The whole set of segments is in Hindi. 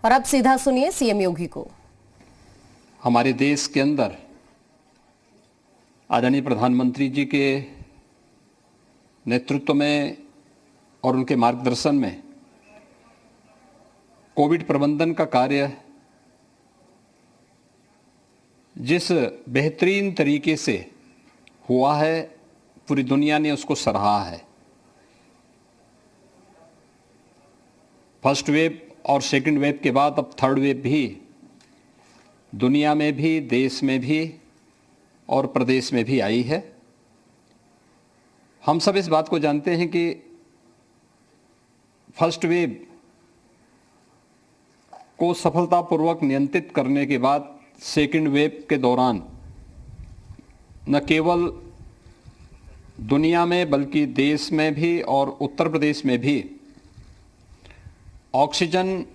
और अब सीधा सुनिए सीएम योगी को। हमारे देश के अंदर आदरणीय प्रधानमंत्री जी के नेतृत्व में और उनके मार्गदर्शन में कोविड प्रबंधन का कार्य जिस बेहतरीन तरीके से हुआ है, पूरी दुनिया ने उसको सराहा है। फर्स्ट वेव और सेकंड वेव के बाद अब थर्ड वेव भी दुनिया में भी, देश में भी और प्रदेश में भी आई है। हम सब इस बात को जानते हैं कि फर्स्ट वेव को सफलतापूर्वक नियंत्रित करने के बाद सेकंड वेव के दौरान न केवल दुनिया में बल्कि देश में भी और उत्तर प्रदेश में भी ऑक्सीजन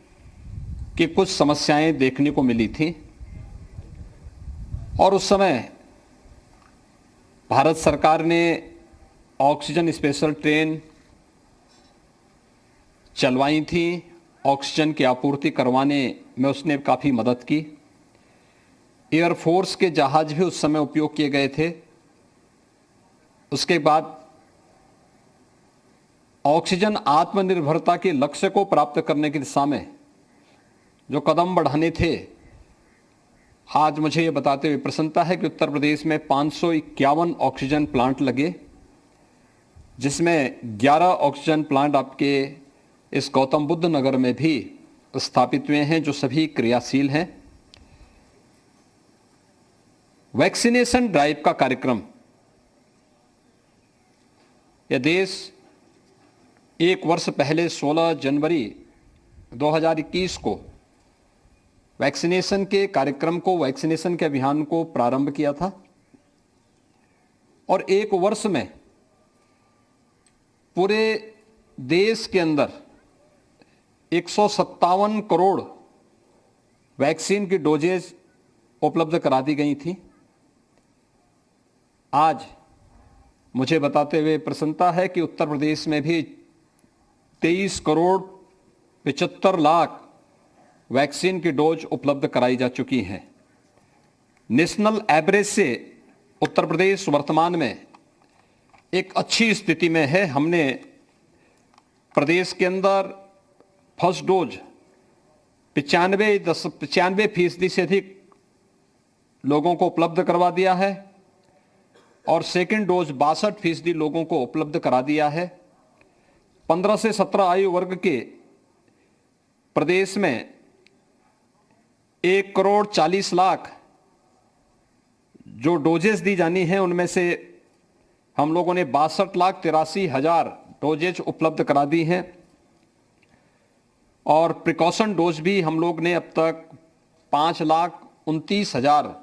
की कुछ समस्याएं देखने को मिली थी और उस समय भारत सरकार ने ऑक्सीजन स्पेशल ट्रेन चलवाई थी। ऑक्सीजन की आपूर्ति करवाने में उसने काफ़ी मदद की। एयरफोर्स के जहाज भी उस समय उपयोग किए गए थे। उसके बाद ऑक्सीजन आत्मनिर्भरता के लक्ष्य को प्राप्त करने की दिशा में जो कदम बढ़ाने थे, आज मुझे ये बताते हुए प्रसन्नता है कि उत्तर प्रदेश में 551 ऑक्सीजन प्लांट लगे, जिसमें 11 ऑक्सीजन प्लांट आपके इस गौतम बुद्ध नगर में भी स्थापित हुए हैं, जो सभी क्रियाशील हैं। वैक्सीनेशन ड्राइव का कार्यक्रम यह देश एक वर्ष पहले 16 जनवरी 2021 को वैक्सीनेशन के कार्यक्रम को, वैक्सीनेशन के अभियान को प्रारंभ किया था और एक वर्ष में पूरे देश के अंदर 157 करोड़ वैक्सीन की डोजेज उपलब्ध करा दी गई थी। आज मुझे बताते हुए प्रसन्नता है कि उत्तर प्रदेश में भी 23 करोड़ 75 लाख वैक्सीन की डोज उपलब्ध कराई जा चुकी हैं। नेशनल एवरेज से उत्तर प्रदेश वर्तमान में एक अच्छी स्थिति में है। हमने प्रदेश के अंदर फर्स्ट डोज 95% से अधिक लोगों को उपलब्ध करवा दिया है और सेकंड डोज 62% लोगों को उपलब्ध करा दिया है। 15 से 17 आयु वर्ग के प्रदेश में 1 करोड़ 40 लाख जो डोजेस दी जानी हैं, उनमें से हम लोगों ने 62,83,000 डोजेज उपलब्ध करा दी हैं और प्रिकॉशन डोज भी हम लोग ने अब तक 5,29,000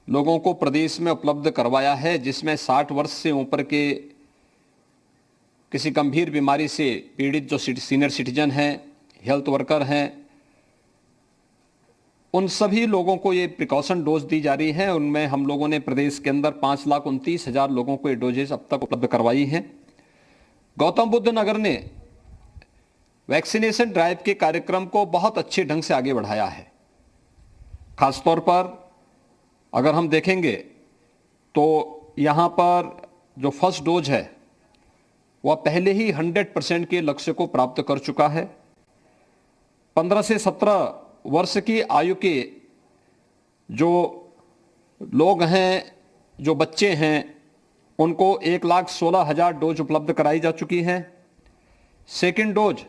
लोगों को प्रदेश में उपलब्ध करवाया है, जिसमें 60 वर्ष से ऊपर के किसी गंभीर बीमारी से पीड़ित जो सीनियर सिटीजन हैं, हेल्थ वर्कर हैं, उन सभी लोगों को ये प्रिकॉशन डोज दी जा रही है। उनमें हम लोगों ने प्रदेश के अंदर 5,29,000 लोगों को ये डोजेज अब तक उपलब्ध करवाई हैं। गौतम बुद्ध नगर ने वैक्सीनेशन ड्राइव के कार्यक्रम को बहुत अच्छे ढंग से आगे बढ़ाया है। खासतौर पर अगर हम देखेंगे तो यहाँ पर जो फर्स्ट डोज है वह पहले ही 100% के लक्ष्य को प्राप्त कर चुका है। 15 से 17 वर्ष की आयु के जो लोग हैं, जो बच्चे हैं, उनको 1,16,000 डोज उपलब्ध कराई जा चुकी हैं। सेकेंड डोज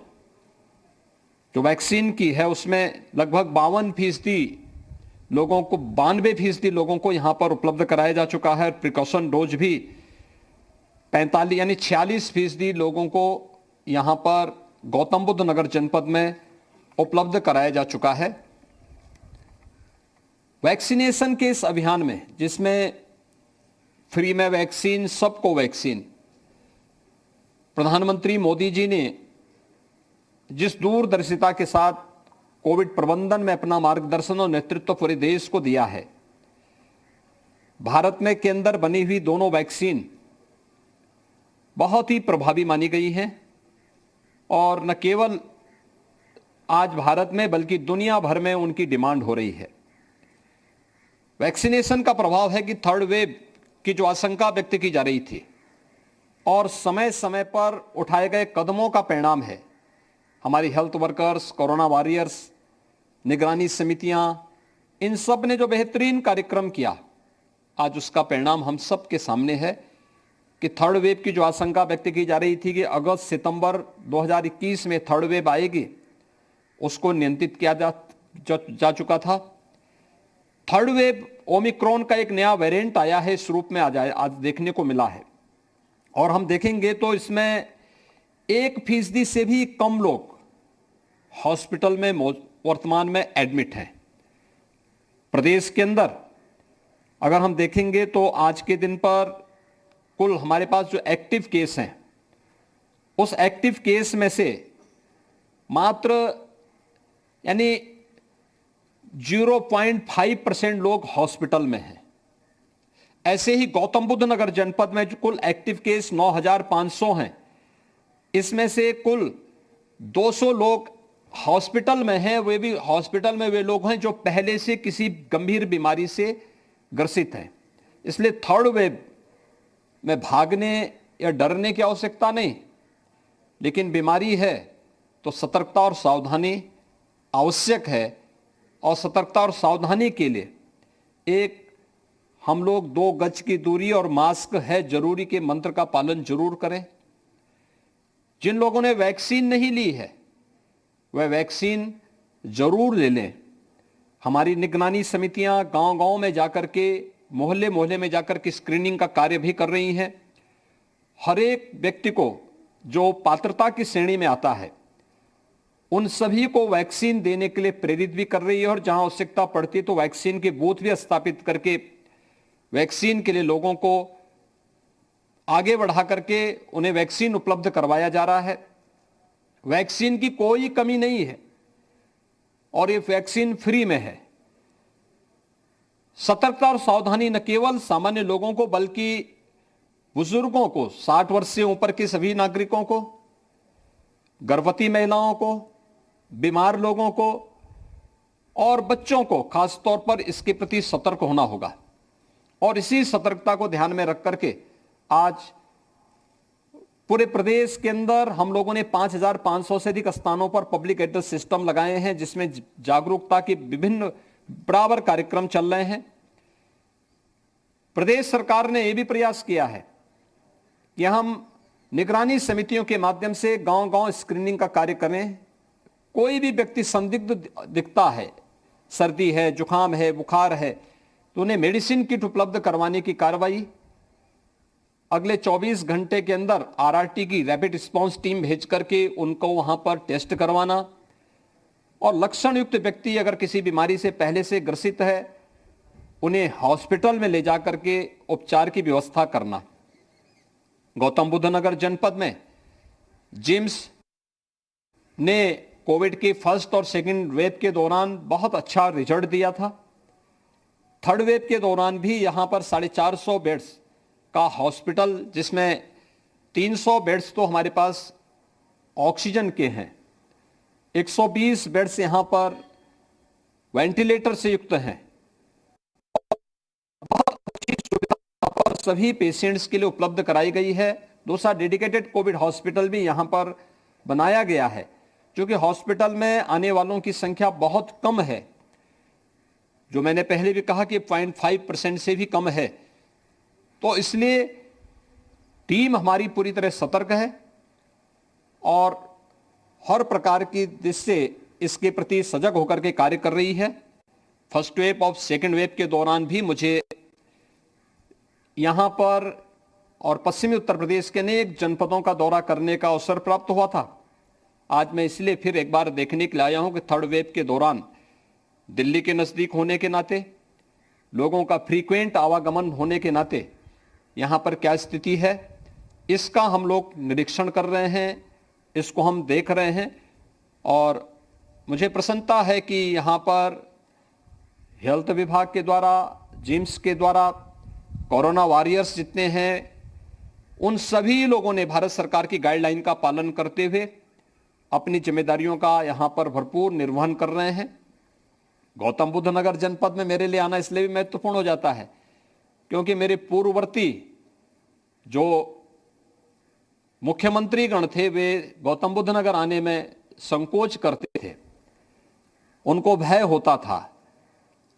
जो वैक्सीन की है उसमें लगभग 52% लोगों को 92% लोगों को यहां पर उपलब्ध कराया जा चुका है। प्रिकॉशन डोज भी 45 यानी 46% लोगों को यहां पर गौतम बुद्ध नगर जनपद में उपलब्ध कराया जा चुका है। वैक्सीनेशन के इस अभियान में, जिसमें फ्री में वैक्सीन, सबको वैक्सीन, प्रधानमंत्री मोदी जी ने जिस दूरदर्शिता के साथ कोविड प्रबंधन में अपना मार्गदर्शन और नेतृत्व पूरे देश को दिया है, भारत में के अंदर बनी हुई दोनों वैक्सीन बहुत ही प्रभावी मानी गई हैं और न केवल आज भारत में बल्कि दुनिया भर में उनकी डिमांड हो रही है। वैक्सीनेशन का प्रभाव है कि थर्ड वेव की जो आशंका व्यक्त की जा रही थी और समय समय पर उठाए गए कदमों का परिणाम है। हमारी हेल्थ वर्कर्स, कोरोना वॉरियर्स, निगरानी समितियां, इन सब ने जो बेहतरीन कार्यक्रम किया, आज उसका परिणाम हम सब के सामने है कि थर्ड वेव की जो आशंका व्यक्त की जा रही थी कि अगस्त सितंबर 2021 में थर्ड वेव आएगी, उसको नियंत्रित किया जा चुका था। थर्ड वेव ओमिक्रॉन का एक नया वेरिएंट आया है, इस रूप में आज देखने को मिला है और हम देखेंगे तो इसमें 1% से भी कम लोग हॉस्पिटल में वर्तमान में एडमिट हैं। प्रदेश के अंदर अगर हम देखेंगे तो आज के दिन पर कुल हमारे पास जो एक्टिव केस हैं, उस एक्टिव केस में से मात्र यानी 0.5% लोग हॉस्पिटल में हैं। ऐसे ही गौतम बुद्ध नगर जनपद में जो कुल एक्टिव केस 9,500 हैं, इसमें से कुल 200 लोग हॉस्पिटल में हैं। वे भी हॉस्पिटल में वे लोग हैं जो पहले से किसी गंभीर बीमारी से ग्रसित हैं। इसलिए थर्ड वेव में भागने या डरने की आवश्यकता नहीं, लेकिन बीमारी है तो सतर्कता और सावधानी आवश्यक है और सतर्कता और सावधानी के लिए एक हम लोग 2 गज की दूरी और मास्क है जरूरी के मंत्र का पालन जरूर करें। जिन लोगों ने वैक्सीन नहीं ली है वह वैक्सीन जरूर ले लें। हमारी निगरानी समितियां गांव-गांव में जाकर के, मोहल्ले-मोहल्ले में जाकर के स्क्रीनिंग का कार्य भी कर रही हैं। हर एक व्यक्ति को जो पात्रता की श्रेणी में आता है, उन सभी को वैक्सीन देने के लिए प्रेरित भी कर रही है और जहां आवश्यकता पड़ती है तो वैक्सीन के बूथ भी स्थापित करके वैक्सीन के लिए लोगों को आगे बढ़ा करके उन्हें वैक्सीन उपलब्ध करवाया जा रहा है। वैक्सीन की कोई कमी नहीं है और ये वैक्सीन फ्री में है। सतर्कता और सावधानी न केवल सामान्य लोगों को बल्कि बुजुर्गों को, 60 वर्ष से ऊपर के सभी नागरिकों को, गर्भवती महिलाओं को, बीमार लोगों को और बच्चों को खास तौर पर इसके प्रति सतर्क होना होगा। और इसी सतर्कता को ध्यान में रख करके आज पूरे प्रदेश के अंदर हम लोगों ने 5,500 से अधिक स्थानों पर पब्लिक एड्रेस सिस्टम लगाए हैं, जिसमें जागरूकता के विभिन्न बराबर कार्यक्रम चल रहे हैं। प्रदेश सरकार ने यह भी प्रयास किया है कि हम निगरानी समितियों के माध्यम से गांव-गांव स्क्रीनिंग का कार्य करें। कोई भी व्यक्ति संदिग्ध दिखता है, सर्दी है, जुकाम है, बुखार है, तो उन्हें मेडिसिन किट उपलब्ध करवाने की कार्रवाई अगले 24 घंटे के अंदर आरआरटी की रैपिड रिस्पांस टीम भेज करके उनको वहां पर टेस्ट करवाना और लक्षण युक्त व्यक्ति अगर किसी बीमारी से पहले से ग्रसित है उन्हें हॉस्पिटल में ले जाकर के उपचार की व्यवस्था करना। गौतम बुद्ध नगर जनपद में जिम्स ने कोविड के फर्स्ट और सेकंड वेव के दौरान बहुत अच्छा रिजल्ट दिया था। थर्ड वेव के दौरान भी यहां पर 450 बेड्स का हॉस्पिटल, जिसमें 300 बेड्स तो हमारे पास ऑक्सीजन के हैं, 120 बेड्स यहां पर वेंटिलेटर से युक्त हैं। बहुत अच्छी सुविधा पर सभी पेशेंट्स के लिए उपलब्ध कराई गई है। दूसरा, डेडिकेटेड कोविड हॉस्पिटल भी यहां पर बनाया गया है, क्योंकि हॉस्पिटल में आने वालों की संख्या बहुत कम है, जो मैंने पहले भी कहा कि 0.5% से भी कम है। तो इसलिए टीम हमारी पूरी तरह सतर्क है और हर प्रकार की दृष्टि से इसके प्रति सजग होकर के कार्य कर रही है। फर्स्ट वेव और सेकंड वेव के दौरान भी मुझे यहां पर और पश्चिमी उत्तर प्रदेश के अनेक जनपदों का दौरा करने का अवसर प्राप्त हुआ था। आज मैं इसलिए फिर एक बार देखने के लिए आया हूं कि थर्ड वेव के दौरान दिल्ली के नजदीक होने के नाते, लोगों का फ्रीक्वेंट आवागमन होने के नाते यहां पर क्या स्थिति है, इसका हम लोग निरीक्षण कर रहे हैं, इसको हम देख रहे हैं। और मुझे प्रसन्नता है कि यहां पर हेल्थ विभाग के द्वारा, जिम्स के द्वारा, कोरोना वॉरियर्स जितने हैं, उन सभी लोगों ने भारत सरकार की गाइडलाइन का पालन करते हुए अपनी जिम्मेदारियों का यहां पर भरपूर निर्वहन कर रहे हैं। गौतम बुद्ध नगर जनपद में मेरे लिए आना इसलिए भी महत्वपूर्ण हो जाता है क्योंकि मेरे पूर्ववर्ती जो मुख्यमंत्री गण थे वे गौतम बुद्ध नगर आने में संकोच करते थे, उनको भय होता था।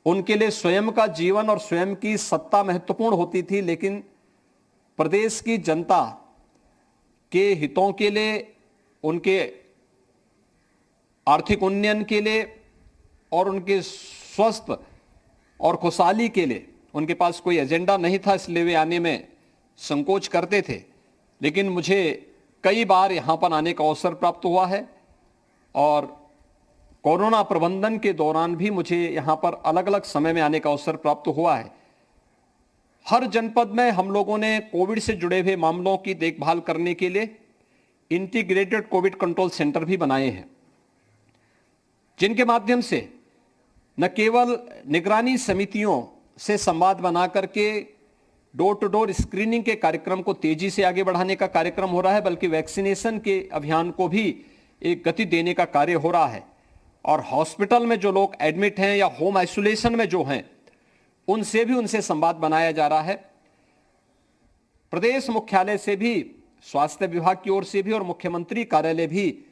उनके लिए स्वयं का जीवन और स्वयं की सत्ता महत्वपूर्ण होती थी, लेकिन प्रदेश की जनता के हितों के लिए, उनके आर्थिक उन्नयन के लिए और उनके स्वस्थ और खुशहाली के लिए उनके पास कोई एजेंडा नहीं था, इसलिए वे आने में संकोच करते थे। लेकिन मुझे कई बार यहां पर आने का अवसर प्राप्त हुआ है और कोरोना प्रबंधन के दौरान भी मुझे यहां पर अलग अलग समय में आने का अवसर प्राप्त हुआ है। हर जनपद में हम लोगों ने कोविड से जुड़े हुए मामलों की देखभाल करने के लिए इंटीग्रेटेड कोविड कंट्रोल सेंटर भी बनाए हैं, जिनके माध्यम से न केवल निगरानी समितियों से संवाद बना करके डोर टू डोर स्क्रीनिंग के कार्यक्रम को तेजी से आगे बढ़ाने का कार्यक्रम हो रहा है, बल्कि वैक्सीनेशन के अभियान को भी एक गति देने का कार्य हो रहा है। और हॉस्पिटल में जो लोग एडमिट हैं या होम आइसोलेशन में जो हैं, उनसे भी उनसे संवाद बनाया जा रहा है। प्रदेश मुख्यालय से भी, स्वास्थ्य विभाग की ओर से भी और मुख्यमंत्री कार्यालय भी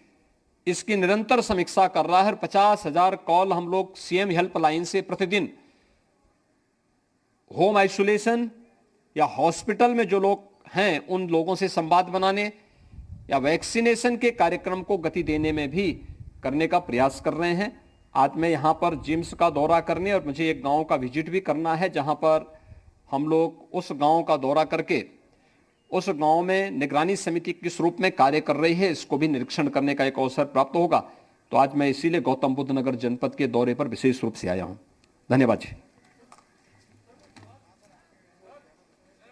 इसकी निरंतर समीक्षा कर रहा है। 50,000 कॉल हम लोग सीएम हेल्पलाइन से प्रतिदिन होम आइसोलेशन या हॉस्पिटल में जो लोग हैं उन लोगों से संवाद बनाने या वैक्सीनेशन के कार्यक्रम को गति देने में भी करने का प्रयास कर रहे हैं। आज मैं यहां पर जिम्स का दौरा करने और मुझे एक गांव का विजिट भी करना है, जहां पर हम लोग उस गांव का दौरा करके उस गांव में निगरानी समिति किस रूप में कार्य कर रही है इसको भी निरीक्षण करने का एक अवसर प्राप्त होगा। तो आज मैं इसीलिए गौतम बुद्ध नगर जनपद के दौरे पर विशेष रूप से आया हूं। धन्यवाद जी।